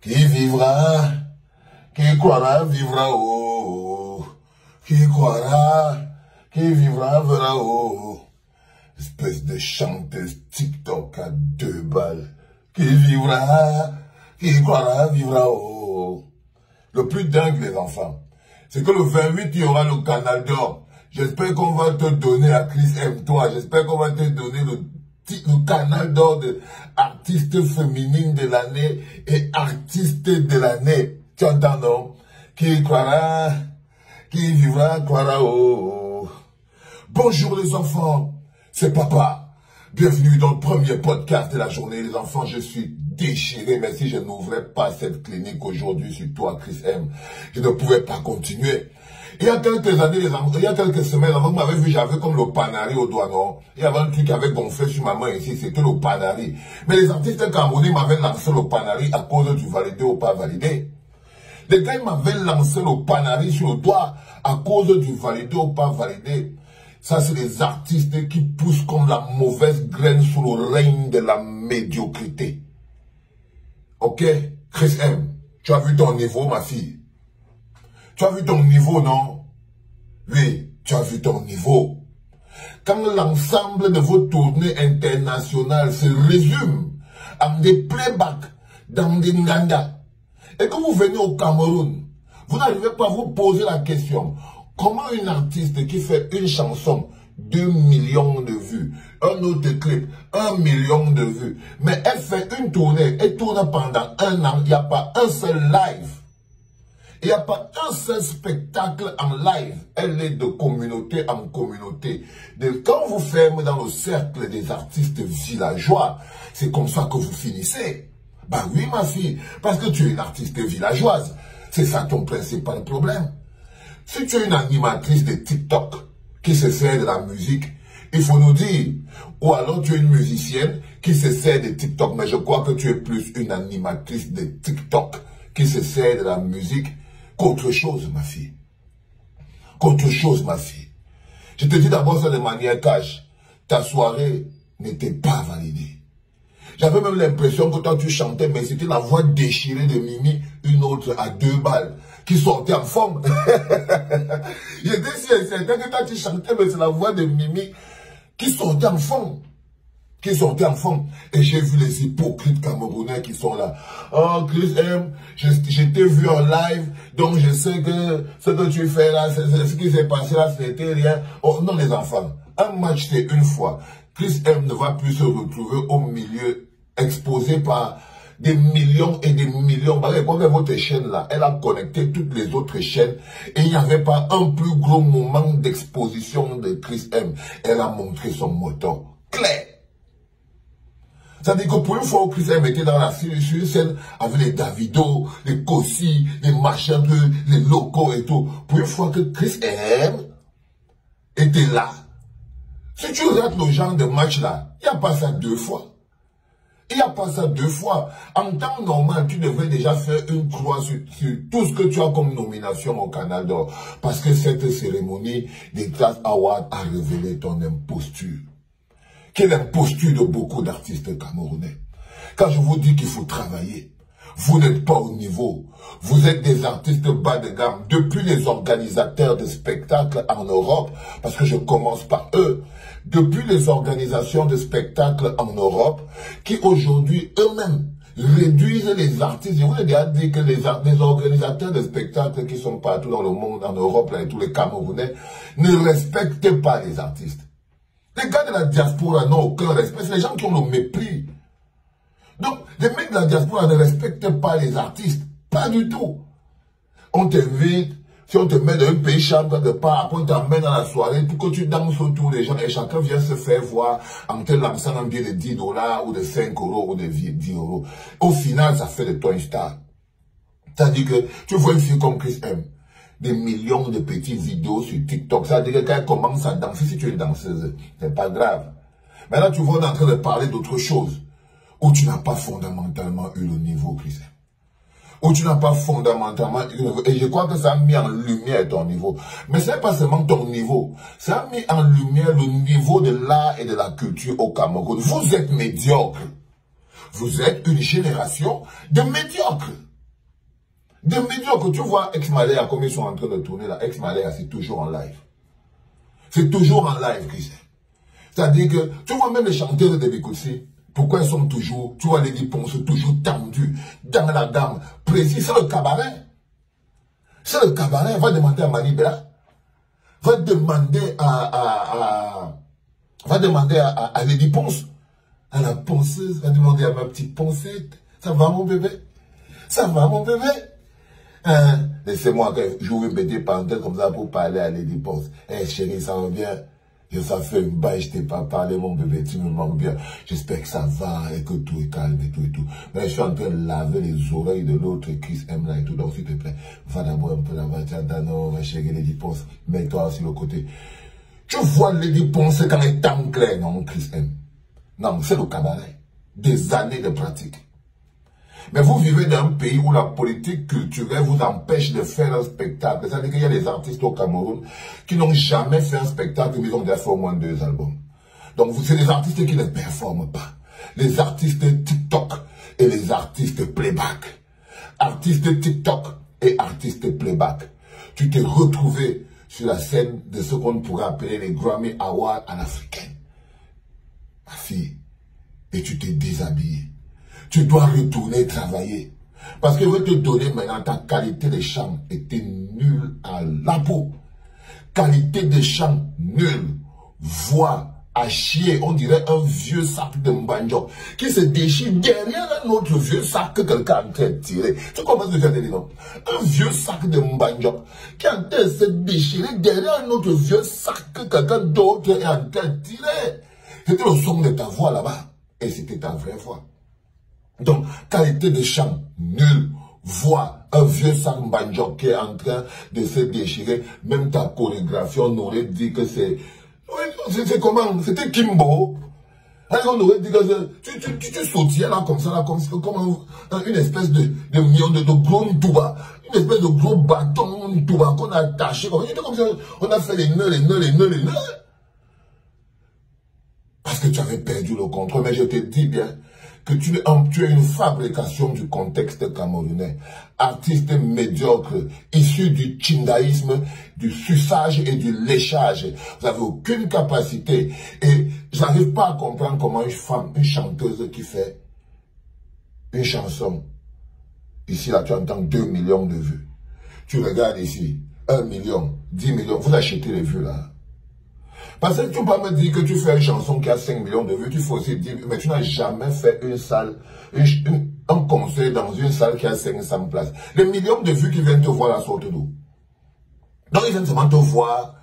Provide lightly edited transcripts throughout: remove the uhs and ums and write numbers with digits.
Qui vivra, qui croira, vivra, oh. Qui croira, qui vivra, verra, oh. Espèce de chanteuse TikTok à 2 balles. Qui vivra, qui croira, vivra, oh. Le plus dingue, les enfants, c'est que le 28, il y aura le Canal d'Or. J'espère qu'on va te donner à Chris M. Toi, j'espère qu'on va te donner le Canal d'Or de artiste féminine de l'année et artiste de l'année. Tu entends, non? Qui croira, qui vivra, croira, oh. Bonjour les enfants, c'est papa. Bienvenue dans le premier podcast de la journée. Les enfants, je suis déchiré, mais si je n'ouvrais pas cette clinique aujourd'hui sur toi, Chris M, je ne pouvais pas continuer. Il y a quelques années, il y a quelques semaines, avant que vous m'avez vu, j'avais comme le panari au doigt, non? Il y avait un truc qui avait gonflé sur ma main ici, c'était le panari. Mais les artistes camerounais m'avaient lancé le panari à cause du validé ou pas validé. Les gars, ils m'avaient lancé le panari sur le doigt à cause du validé ou pas validé. Ça, c'est les artistes qui poussent comme la mauvaise graine sous le règne de la médiocrité. Ok? Chris M, tu as vu ton niveau, ma fille? Tu as vu ton niveau, non? Oui, tu as vu ton niveau. Quand l'ensemble de vos tournées internationales se résume en des playbacks dans des Nganda, et que vous venez au Cameroun, vous n'arrivez pas à vous poser la question, comment une artiste qui fait une chanson, 2 millions de vues, un autre clip, 1 million de vues, mais elle fait une tournée, elle tourne pendant 1 an, il n'y a pas un seul live. Il n'y a pas un seul spectacle en live. Elle est de communauté en communauté. Quand vous fermez dans le cercle des artistes villageois, c'est comme ça que vous finissez. Ben oui, ma fille, parce que tu es une artiste villageoise. C'est ça ton principal problème. Si tu es une animatrice de TikTok qui se sert de la musique, il faut nous dire. Ou alors tu es une musicienne qui se sert de TikTok. Mais je crois que tu es plus une animatrice de TikTok qui se sert de la musique qu'autre chose, ma fille. Qu'autre chose, ma fille. Je te dis d'abord ça de manière cash. Ta soirée n'était pas validée. J'avais même l'impression que toi tu chantais, mais c'était la voix déchirée de Mimi, une autre à 2 balles, qui sortait en forme. J'étais si certain que toi tu chantais, mais c'est la voix de Mimi qui sortait en forme. Qui sont en forme. Et j'ai vu les hypocrites camerounais qui sont là. Oh, Chris M, je t'ai vu en live, donc je sais que ce que tu fais là, ce qui s'est passé là, c'était rien. Oh, non, les enfants, un match c'est une fois. Chris M ne va plus se retrouver au milieu, exposé par des millions et des millions. Regardez votre chaîne là, elle a connecté toutes les autres chaînes et il n'y avait pas un plus gros moment d'exposition de Chris M. Elle a montré son moteur clair. Ça dit que pour une fois où Chris M était dans la scène avec les Davido, les Kossi, les machins, les locaux et tout, pour une fois que Chris M était là, si tu regardes le genre de match là, il n'y a pas ça 2 fois. Il n'y a pas ça 2 fois. En temps normal, tu devrais déjà faire une croix sur tout ce que tu as comme nomination au Canal d'Or. Parce que cette cérémonie des Class Awards a révélé ton imposture. Quelle imposture de beaucoup d'artistes camerounais. Quand je vous dis qu'il faut travailler, vous n'êtes pas au niveau. Vous êtes des artistes bas de gamme. Depuis les organisateurs de spectacles en Europe, parce que je commence par eux, depuis les organisations de spectacles en Europe, qui aujourd'hui eux-mêmes réduisent les artistes. Je vous ai déjà dit que les organisateurs de spectacles qui sont partout dans le monde, en Europe, là, et tous les Camerounais, ne respectent pas les artistes. Les gars de la diaspora n'ont aucun respect. C'est les gens qui ont le mépris. Donc, les mecs de la diaspora ne respectent pas les artistes. Pas du tout. On t'invite, si on te met dans un pays chambre de part, après on t'emmène dans la soirée pour que tu danses autour des gens et chacun vient se faire voir en te lançant un billet de 10 $ ou de 5 € ou de 10 €. Au final, ça fait de toi une star. C'est-à-dire que tu vois une fille comme Chris M, des millions de petites vidéos sur TikTok. Ça veut dire que quand elle commence à danser, si tu es danseuse, c'est pas grave. Maintenant, tu vois, on est en train de parler d'autre chose, où tu n'as pas fondamentalement eu le niveau, Chris M. Où tu n'as pas fondamentalement eu le niveau. Et je crois que ça a mis en lumière ton niveau. Mais ce n'est pas seulement ton niveau. Ça a mis en lumière le niveau de l'art et de la culture au Cameroun. Vous êtes médiocre. Vous êtes une génération de médiocres. Des médiocres, tu vois Ex-Malaya, comme ils sont en train de tourner là, Ex-Malaya, c'est toujours en live. C'est toujours en live, Christian. C'est-à-dire que, tu vois même les chanteurs de Bikoussi, pourquoi ils sont toujours, tu vois les dépenses toujours tendus, dans la gamme, précis, c'est le cabaret. C'est le cabaret, va demander à Manibela, va demander à Lady Ponce, à la ponceuse, va demander à ma petite poncette, ça va mon bébé? Ça va mon bébé? Hein? Laissez-moi que j'ouvre une petite parenthèse comme ça pour parler à Lady Ponce. Eh chérie, ça va bien? Ça fait une baille, je t'ai pas parlé, mon bébé, tu me manques bien. J'espère que ça va et que tout est calme et tout et tout. Mais je suis en train de laver les oreilles de l'autre Chris M là et tout. Donc, s'il te plaît, va d'abord un peu là-bas. Tiens, Dano, ma chérie, Lady Ponce, mets-toi sur le côté. Tu vois Lady Ponce quand elle est en clair, non, Chris M. Non, c'est le cabaret. Des années de pratique. Mais vous vivez dans un pays où la politique culturelle vous empêche de faire un spectacle. C'est-à-dire qu'il y a des artistes au Cameroun qui n'ont jamais fait un spectacle, mais ils ont déjà fait au moins 2 albums. Donc, c'est des artistes qui ne performent pas. Les artistes TikTok et les artistes playback. Artistes TikTok et artistes playback. Tu t'es retrouvé sur la scène de ce qu'on pourrait appeler les Grammy Awards à l'africaine. Ma fille, et tu t'es déshabillé. Tu dois retourner travailler. Parce que je vais te donner maintenant ta qualité de chant était nulle à la peau. Qualité de chant nulle. Voix à chier. On dirait un vieux sac de mbanjo qui se déchire derrière un autre vieux sac que quelqu'un est en train de tirer. Tu comprends ce que je veux dire, non? Un vieux sac de mbanjo qui est en train de se déchirer derrière un autre vieux sac que quelqu'un d'autre est en train de tirer. C'était le son de ta voix là-bas. Et c'était ta vraie voix. Donc, qualité de chant, nulle. Voix, un vieux sac banjo qui est en train de se déchirer. Même ta chorégraphie, on aurait dit que c'est... C'est comment? C'était Kimbo. Alors, on aurait dit que tu sautillais là comme ça, là, comme une espèce de gros tuba. Une espèce de gros bâton tuba qu'on a attaché. Comme ça, on a fait les nœuds. Parce que tu avais perdu le contrôle. Mais je te dis bien que tu es une fabrication du contexte camerounais. Artiste médiocre, issu du tchindaïsme, du suçage et du léchage. Vous n'avez aucune capacité. Et je n'arrive pas à comprendre comment une chanteuse qui fait une chanson, ici là tu entends 2 millions de vues. Tu regardes ici, 1 million, 10 millions, vous achetez les vues là. Parce que tu ne peux pas me dire que tu fais une chanson qui a 5 millions de vues, tu faut aussi dire, mais tu n'as jamais fait une salle, un concert dans une salle qui a 500 places. Les millions de vues qui viennent te voir là sortent d'où? Donc ils viennent seulement te voir.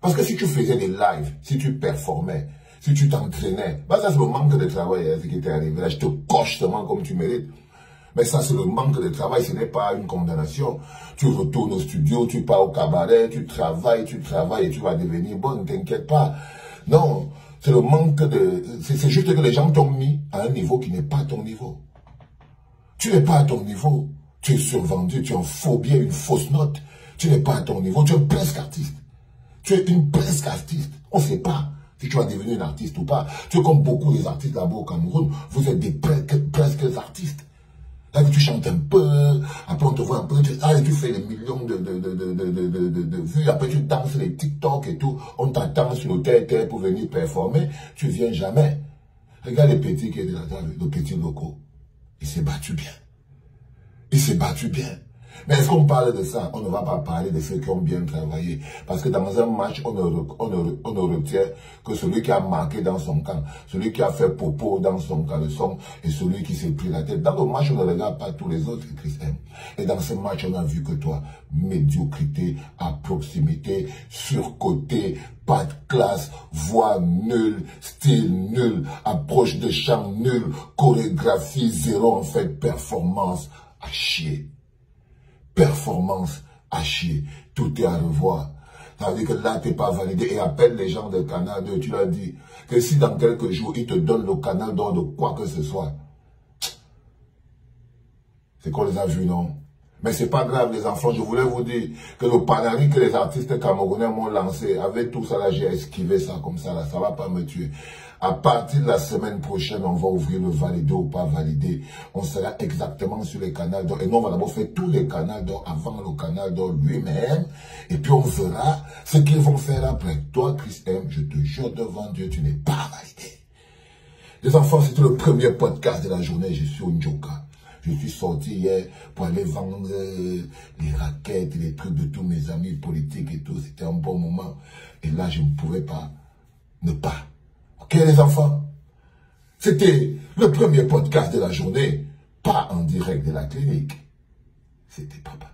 Parce que si tu faisais des lives, si tu performais, si tu t'entraînais, bah ça c'est le manque de travail hein, qui t'est arrivé là, je te coche seulement comme tu mérites. Mais ça, c'est le manque de travail, ce n'est pas une condamnation. Tu retournes au studio, tu pars au cabaret, tu travailles et tu vas devenir bonne, ne t'inquiète pas. Non, c'est le manque de... C'est juste que les gens t'ont mis à un niveau qui n'est pas ton niveau. Tu n'es pas à ton niveau. Tu es survendu, tu es un faux billet, une fausse note. Tu n'es pas à ton niveau, tu es presque artiste. Tu es une presque artiste. On ne sait pas si tu vas devenir un artiste ou pas. Tu es comme beaucoup des artistes là-bas au Cameroun, vous êtes des presque artistes. Là, tu chantes un peu, après on te voit un peu, tu fais des millions de vues, après tu danses les TikTok et tout, on t'attend sur le terre pour venir performer, tu viens jamais. Regarde les petits qui étaient là, le petit locaux, il s'est battu bien. Il s'est battu bien. Mais est-ce qu'on parle de ça? On ne va pas parler de ceux qui ont bien travaillé. Parce que dans un match, on ne retient que celui qui a marqué dans son camp, celui qui a fait popo dans son caleçon et celui qui s'est pris la tête. Dans le match, on ne regarde pas tous les autres, Christian. Et dans ce match, on a vu que toi, médiocrité, à proximité, surcoté, pas de classe, voix nulle, style nul, approche de chant nul, chorégraphie zéro, en fait, performance à chier. Performance à chier. Tout est à revoir. Ça veut dire que là, tu n'es pas validé. Et appelle les gens de Canal 2. Tu leur dis que si dans quelques jours, ils te donnent le Canal 2 de quoi que ce soit. C'est qu'on les a vus, non? Mais c'est pas grave, les enfants. Je voulais vous dire que le panari que les artistes camerounais m'ont lancé, avec tout ça là, j'ai esquivé ça comme ça là. Ça va pas me tuer. À partir de la semaine prochaine, on va ouvrir le validé ou pas validé. On sera exactement sur les canaux d'or. Et nous, on va d'abord faire tous les canaux d'or avant le canal d'or lui-même. Et puis, on verra ce qu'ils vont faire après. Toi, Chris M, je te jure devant Dieu, tu n'es pas validé. Les enfants, c'était le premier podcast de la journée. Je suis au Njoka. Je suis sorti hier pour aller vendre les raquettes, les trucs de tous mes amis politiques et tout. C'était un bon moment. Et là, je ne pouvais pas ne pas. Ok, les enfants? C'était le premier podcast de la journée. Pas en direct de la clinique. C'était papa.